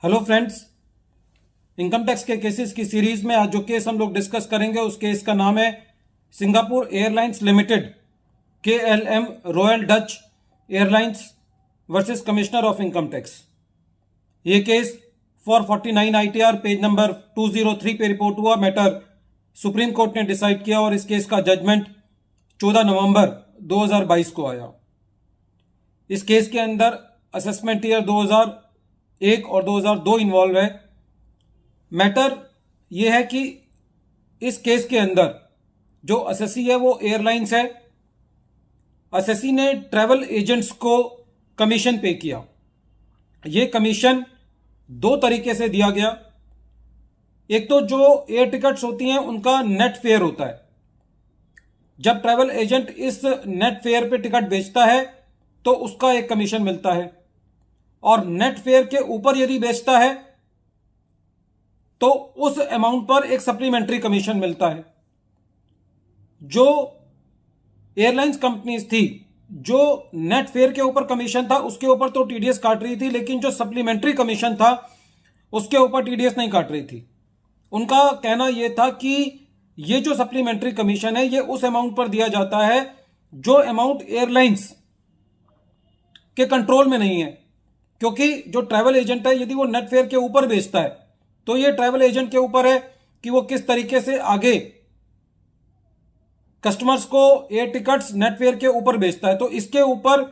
Hello friends, income tax के cases की series में आज जो केस हम लोग डिस्कस करेंगे उस केस का नाम है Singapore airlines limited KLM royal Dutch airlines versus commissioner of income tax. ये केस 449 ITR पेज नंबर 203 पे रिपोर्ट हुआ। मैटर सुप्रीम कोर्ट ने डिसाइड किया और इस केस का जजमेंट 14 नवंबर 2022 को आया। इस केस के अंदर असेसमेंट ईयर 2001 और 2002 इन्वॉल्व है। मैटर यह है कि इस केस के अंदर जो असेसी है वो एयरलाइंस है। असेसी ने ट्रैवल एजेंट्स को कमीशन पे किया। यह कमीशन दो तरीके से दिया गया। एक तो जो एयर टिकट्स होती हैं उनका नेट फेयर होता है। जब ट्रैवल एजेंट इस नेट फेयर पे टिकट बेचता है तो उसका एक कमीशन मिलता है, और नेट फेयर के ऊपर यदि बेचता है तो उस अमाउंट पर एक सप्लीमेंट्री कमीशन मिलता है। जो एयरलाइंस कंपनीज थी जो नेट फेयर के ऊपर कमीशन था उसके ऊपर तो टीडीएस काट रही थी, लेकिन जो सप्लीमेंट्री कमीशन था उसके ऊपर टीडीएस नहीं काट रही थी। उनका कहना यह था कि यह जो सप्लीमेंट्री कमीशन है यह उस अमाउंट पर दिया जाता है जो अमाउंट एयरलाइंस के कंट्रोल में नहीं है, क्योंकि जो ट्रैवल एजेंट है यदि वो नेट फेयर के ऊपर बेचता है तो ये ट्रैवल एजेंट के ऊपर है कि वो किस तरीके से आगे कस्टमर्स को एयर टिकट्स नेट फेयर के ऊपर बेचता है। तो इसके ऊपर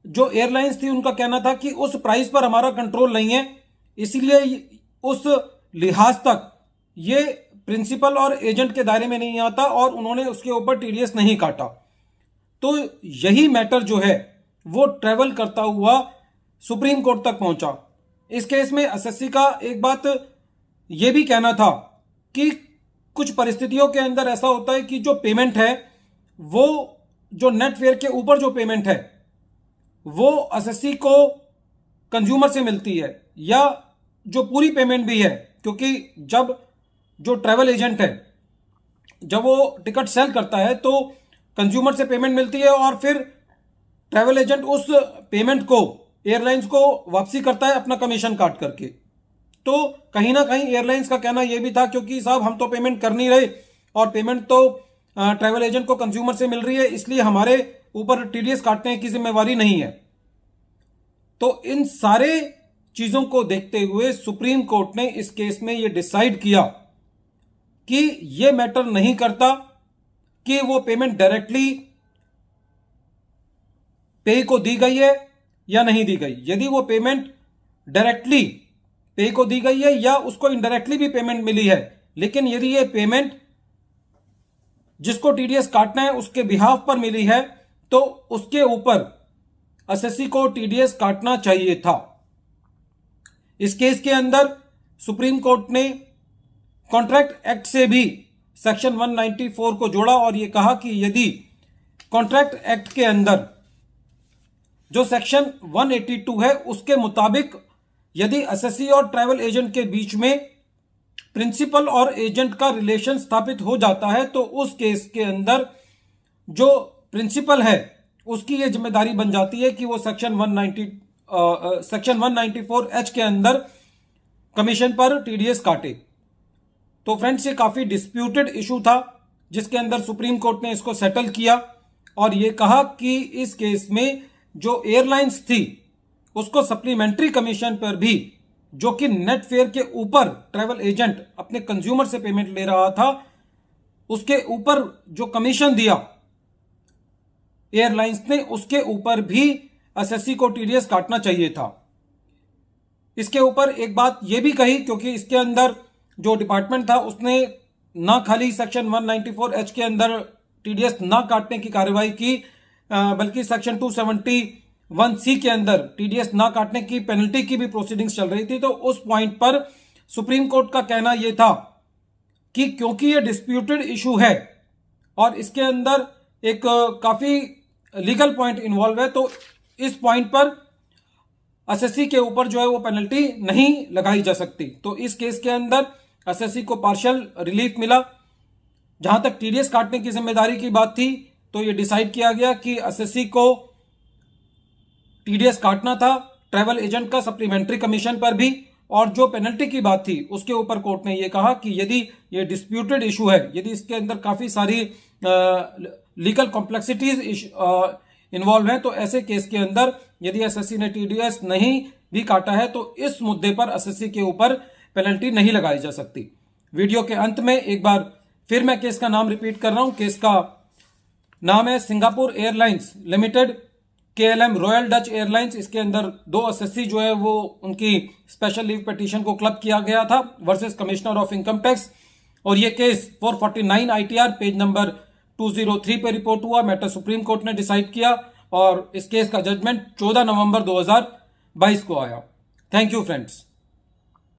जो एयरलाइंस थी उनका कहना था कि उस प्राइस पर हमारा कंट्रोल नहीं है, इसीलिए उस लिहाज तक ये प्रिंसिपल और एजेंट के दायरे में नहीं आता और उन्होंने उसके ऊपर टीडीएस नहीं काटा। तो यही मैटर जो है वो ट्रेवल करता हुआ सुप्रीम कोर्ट तक पहुंचा। इस केस में एसएससी का एक बात यह भी कहना था कि कुछ परिस्थितियों के अंदर ऐसा होता है कि जो पेमेंट है वो जो नेट फेयर के ऊपर जो पेमेंट है वो एसएससी को कंज्यूमर से मिलती है, या जो पूरी पेमेंट भी है, क्योंकि जब जो ट्रैवल एजेंट है जब वो टिकट सेल करता है तो कंज्यूमर से पेमेंट मिलती है और फिर ट्रैवल एजेंट उस पेमेंट को एयरलाइंस को वापसी करता है अपना कमीशन काट करके। तो कहीं ना कहीं एयरलाइंस का कहना यह भी था क्योंकि साहब हम तो पेमेंट कर नहीं रहे और पेमेंट तो ट्रैवल एजेंट को कंज्यूमर से मिल रही है, इसलिए हमारे ऊपर टीडीएस काटने की जिम्मेवारी नहीं है। तो इन सारे चीजों को देखते हुए सुप्रीम कोर्ट ने इस केस में यह डिसाइड किया कि यह मैटर नहीं करता कि वो पेमेंट डायरेक्टली पे को दी गई है या नहीं दी गई। यदि वो पेमेंट डायरेक्टली पे को दी गई है या उसको इनडायरेक्टली भी पेमेंट मिली है, लेकिन यदि ये पेमेंट जिसको टीडीएस काटना है उसके बिहाफ पर मिली है तो उसके ऊपर एसएससी को टीडीएस काटना चाहिए था। इस केस के अंदर सुप्रीम कोर्ट ने कॉन्ट्रैक्ट एक्ट से भी सेक्शन 194 को जोड़ा और यह कहा कि यदि कॉन्ट्रैक्ट एक्ट के अंदर जो सेक्शन 182 है उसके मुताबिक यदि एसएससी और ट्रैवल एजेंट के बीच में प्रिंसिपल और एजेंट का रिलेशन स्थापित हो जाता है तो उस केस के अंदर जो प्रिंसिपल है उसकी यह जिम्मेदारी बन जाती है कि वो सेक्शन 194H के अंदर कमीशन पर टीडीएस काटे। तो फ्रेंड्स, ये काफी डिस्प्यूटेड इशू था जिसके अंदर सुप्रीम कोर्ट ने इसको सेटल किया और यह कहा कि इस केस में जो एयरलाइंस थी उसको सप्लीमेंट्री कमीशन पर भी, जो कि नेट फेयर के ऊपर ट्रैवल एजेंट अपने कंज्यूमर से पेमेंट ले रहा था, उसके ऊपर जो कमीशन दिया एयरलाइंस ने उसके ऊपर भी एसएससी को टीडीएस काटना चाहिए था। इसके ऊपर एक बात यह भी कही, क्योंकि इसके अंदर जो डिपार्टमेंट था उसने ना खाली सेक्शन 194H के अंदर टीडीएस ना काटने की कार्रवाई की, बल्कि सेक्शन 271C के अंदर टीडीएस ना काटने की पेनल्टी की भी प्रोसीडिंग्स चल रही थी। तो उस पॉइंट पर सुप्रीम कोर्ट का कहना यह था कि क्योंकि यह डिस्प्यूटेड इशू है और इसके अंदर एक काफी लीगल पॉइंट इन्वॉल्व है, तो इस पॉइंट पर एसएससी के ऊपर जो है वो पेनल्टी नहीं लगाई जा सकती। तो इस केस के अंदर एसएससी को पार्शियल रिलीफ मिला। जहां तक टीडीएस काटने की जिम्मेदारी की बात थी तो यह डिसाइड किया गया कि एसएससी को टीडीएस काटना था ट्रैवल एजेंट का सप्लीमेंट्री कमीशन पर भी, और जो पेनल्टी की बात थी उसके ऊपर कोर्ट ने ये कहा कि यदि ये डिस्प्यूटेड इशू है, यदि इसके अंदर काफी सारी लीगल कॉम्प्लेक्सिटीज इन्वॉल्व हैं, तो ऐसे केस के अंदर यदि एसएससी ने टीडीएस नहीं भी काटा है तो इस मुद्दे पर एसएससी के ऊपर पेनल्टी नहीं लगाई जा सकती। वीडियो के अंत में एक बार फिर मैं केस का नाम रिपीट कर रहा हूं। केस का नाम है Singapore airlines limited KLM royal Dutch airlines. इसके अंदर 2 एसएससी जो है वो उनकी स्पेशल लीव पिटीशन को क्लब किया गया था versus commissioner of income tax, और ये केस 449 ITR पेज नंबर 203 पे रिपोर्ट हुआ। मैटर सुप्रीम कोर्ट ने डिसाइड किया और इस केस का जजमेंट 14 नवंबर 2022 को आया। Thank you friends.